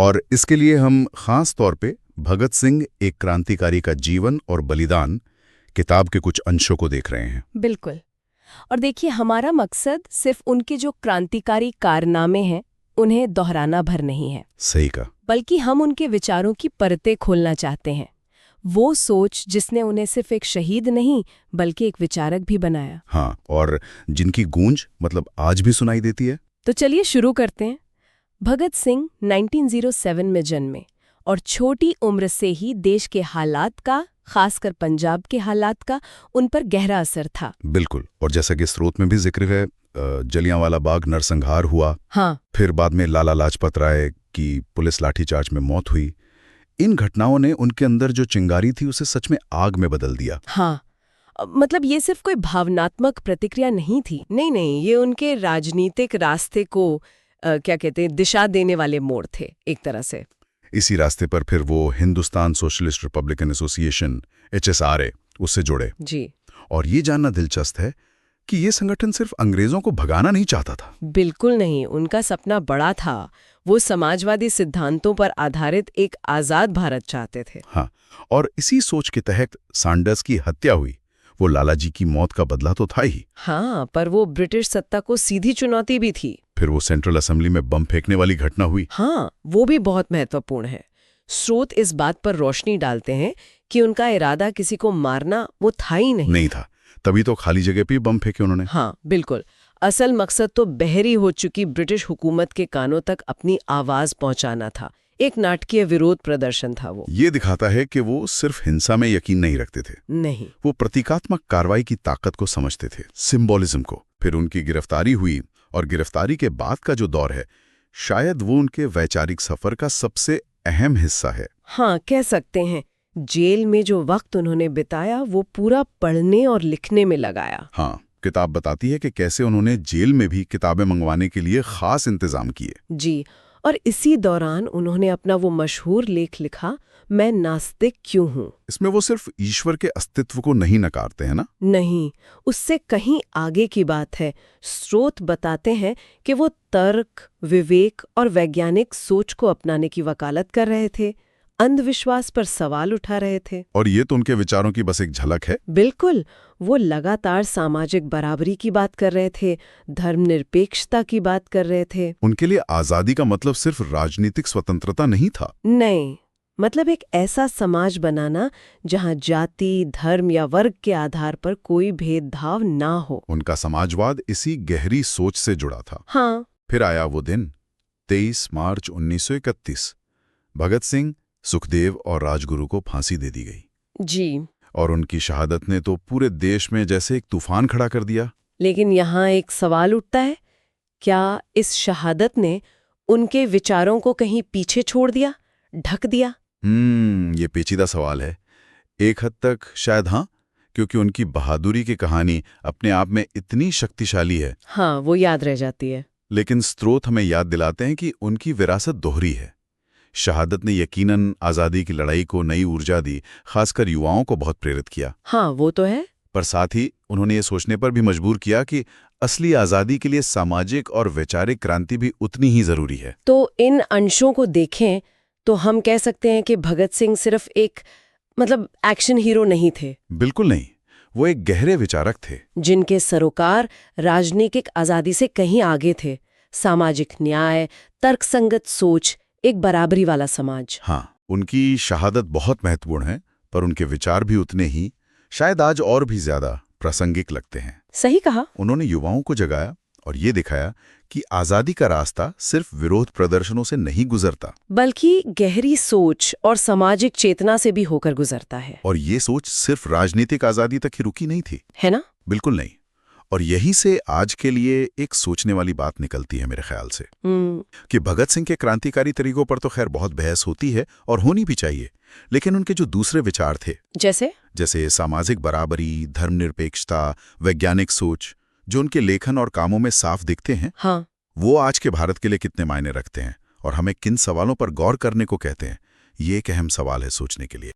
और इसके लिए हम खास तौर पे भगत सिंह एक क्रांतिकारी का जीवन और बलिदान किताब के कुछ अंशों को देख रहे हैं। बिल्कुल। और देखिए, हमारा मकसद सिर्फ उनके जो क्रांतिकारी कारनामे हैं उन्हें दोहराना भर नहीं है, सही कहा। बल्कि हम उनके विचारों की परतें खोलना चाहते हैं। वो सोच जिसने उन्हें सिर्फ एक शहीद नहीं बल्कि एक विचारक भी बनाया। हाँ, और जिनकी गूंज मतलब आज भी सुनाई देती है। तो चलिए शुरू करते हैं। भगत सिंह 1907 में जन्मे और छोटी उम्र से ही देश के हालात का, खासकर पंजाब के हालात का उन पर गहरा असर था। बिल्कुल। और जैसा कि स्रोत में भी जिक्र है, जलियांवाला बाग नरसंहार हुआ। हाँ। फिर बाद में लाला लाजपत राय की पुलिस लाठीचार्ज में मौत हुई। इन घटनाओं ने उनके अंदर जो चिंगारी थी उसे सच में आग में बदल दिया। हाँ, मतलब ये सिर्फ कोई भावनात्मक प्रतिक्रिया नहीं थी। नहीं, ये उनके राजनीतिक रास्ते को क्या कहते हैं, दिशा देने वाले मोड़ थे एक तरह से। इसी रास्ते पर फिर वो Hindustan socialist Republican association HSRA उससे जुड़े। जी। और ये जानना दिलचस्प है कि ये संगठन सिर्फ अंग्रेजों को भगाना नहीं चाहता था। बिल्कुल नहीं, उनका सपना बड़ा था। वो समाजवादी सिद्धांतों पर आधारित एक आजाद भारत चाहते थे। हाँ, और इसी सोच के तहत सैंडर्स की हत्या हुई। वो लालाजी की मौत का बदला तो था ही। हाँ, पर वो ब्रिटिश सत्ता को सीधी चुनौती भी थी। फिर वो सेंट्रल असेंबली में बम फेंकने वाली घटना हुई। हाँ, वो भी बहुत महत्वपूर्ण है। स्रोत इस बात पर रोशनी डालते हैं कि उनका इरादा किसी को मारना वो था ही नहीं था, तभी तो खाली जगह पे बम फेंके उन्होंने। हाँ, बिल्कुल। असल मकसद तो बहरी हो चुकी ब्रिटिश हुकूमत के कानों तक अपनी आवाज पहुंचाना था। एक नाटकीय विरोध प्रदर्शन था वो। ये दिखाता है कि वो सिर्फ हिंसा में यकीन नहीं रखते थे। नहीं, वो प्रतीकात्मक कार्रवाई की ताकत को समझते थे, सिंबोलिज्म को। फिर उनकी गिरफ्तारी हुई, और गिरफ्तारी के बाद का जो दौर है, शायद वो उनके वैचारिक सफर का सबसे अहम हिस्सा है। हाँ, कह सकते हैं। जेल में जो वक्त उन्होंने बिताया वो पूरा पढ़ने और लिखने में लगाया। हाँ, किताब बताती है कि कैसे उन्होंने जेल में भी किताबें मंगवाने के लिए खास इंतजाम किए। जी, और इसी दौरान उन्होंने अपना वो मशहूर लेख लिखा, मैं नास्तिक क्यों हूँ। इसमें वो सिर्फ ईश्वर के अस्तित्व को नहीं नकारते हैं ना? नहीं, उससे कहीं आगे की बात है। स्रोत बताते हैं कि वो तर्क, विवेक और वैज्ञानिक सोच को अपनाने की वकालत कर रहे थे, अंधविश्वास पर सवाल उठा रहे थे। और ये तो उनके विचारों की बस एक झलक है। बिल्कुल, वो लगातार सामाजिक बराबरी की बात कर रहे थे, धर्मनिरपेक्षता की बात कर रहे थे। उनके लिए आजादी का मतलब सिर्फ राजनीतिक स्वतंत्रता नहीं था। नहीं, मतलब एक ऐसा समाज बनाना जहां जाति, धर्म या वर्ग के आधार पर कोई भेदभाव ना हो। उनका समाजवाद इसी गहरी सोच से जुड़ा था। हाँ। फिर आया वो दिन, 23 मार्च 1931। भगत सिंह, सुखदेव और राजगुरु को फांसी दे दी गई। जी। और उनकी शहादत ने तो पूरे देश में जैसे एक तूफान खड़ा कर दिया। लेकिन यहाँ एक सवाल उठता है, क्या इस शहादत ने उनके विचारों को कहीं पीछे छोड़ दिया, ढक दिया? ये पेचीदा सवाल है। एक हद तक शायद हाँ, क्योंकि उनकी बहादुरी की कहानी अपने आप में इतनी शक्तिशाली है। हाँ, वो याद रह जाती है। लेकिन स्रोत हमें याद दिलाते हैं कि उनकी विरासत दोहरी है। शहादत ने यकीनन आज़ादी की लड़ाई को नई ऊर्जा दी, खासकर युवाओं को बहुत प्रेरित किया। हाँ, वो तो है। पर साथ ही उन्होंने ये सोचने पर भी मजबूर किया कि असली आज़ादी के लिए सामाजिक और वैचारिक क्रांति भी उतनी ही जरूरी है। तो इन अंशों को देखें तो हम कह सकते हैं कि भगत सिंह सिर्फ एक एक्शन हीरो नहीं थे। बिल्कुल नहीं, वो एक गहरे विचारक थे जिनके सरोकार राजनीतिक आजादी से कहीं आगे थे। सामाजिक न्याय, तर्कसंगत सोच, एक बराबरी वाला समाज। हाँ, उनकी शहादत बहुत महत्वपूर्ण है, पर उनके विचार भी उतने ही, शायद आज और भी ज्यादा प्रासंगिक लगते हैं। सही कहा। उन्होंने युवाओं को जगाया और ये दिखाया कि आजादी का रास्ता सिर्फ विरोध प्रदर्शनों से नहीं गुजरता, बल्कि गहरी सोच और सामाजिक चेतना से भी होकर गुजरता है। और ये सोच सिर्फ राजनीतिक आजादी तक ही रुकी नहीं थी, है ना? बिल्कुल नहीं। और यहीं से आज के लिए एक सोचने वाली बात निकलती है मेरे ख्याल से, कि भगत सिंह के क्रांतिकारी तरीकों पर तो खैर बहुत बहस होती है और होनी भी चाहिए, लेकिन उनके जो दूसरे विचार थे, जैसे सामाजिक बराबरी, धर्मनिरपेक्षता, वैज्ञानिक सोच, जो उनके लेखन और कामों में साफ दिखते हैं, हाँ, वो आज के भारत के लिए कितने मायने रखते हैं और हमें किन सवालों पर गौर करने को कहते हैं, ये एक अहम सवाल है सोचने के लिए।